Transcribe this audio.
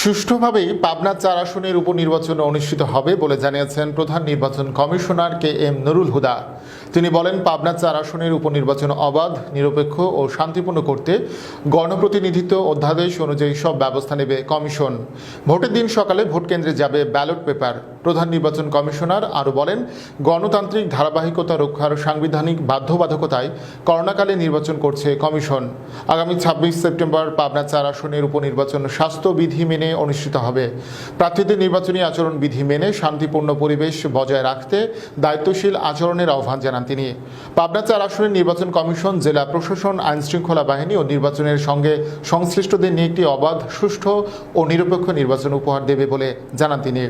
সুষ্ঠুভাবেই পাবনা ৪ আসনের উপনির্বাচন অনুষ্ঠিত হবে বলে জানিয়েছেন প্রধান নির্বাচন কমিশনার KM নুরুল হুদা। তিনি বলেন, পাবনা ৪ আসনের উপনির্বাচন অবাধ, নিরপেক্ষ ও শান্তিপূর্ণ করতে গণপ্রতিনিধিত্ব অধ্যাদেশ অনুযায়ী সব ব্যবস্থা নেবে কমিশন। ভোটের দিন সকালে ভোট কেন্দ্রে যাবে ব্যালট পেপার। প্রধান নির্বাচন কমিশনার আরও বলেন, গণতান্ত্রিক ধারাবাহিকতা রক্ষার সাংবিধানিক বাধ্যবাধকতায় করোনাকালে নির্বাচন করছে কমিশন। আগামী ২৬ সেপ্টেম্বর পাবনা ৪ আসনের উপনির্বাচন স্বাস্থ্যবিধি মেনে অনুষ্ঠিত হবে। প্রার্থীদের নির্বাচনী আচরণ বিধি মেনে শান্তিপূর্ণ পরিবেশ বজায় রাখতে দায়িত্বশীল আচরণের আহ্বান জানান তিনি। পাবনা ৪ আসনের নির্বাচন কমিশন, জেলা প্রশাসন, আইনশৃঙ্খলা বাহিনী ও নির্বাচনের সঙ্গে সংশ্লিষ্টদের নিয়ে একটি অবাধ, সুষ্ঠু ও নিরপেক্ষ নির্বাচন উপহার দেবে বলে জানান তিনি।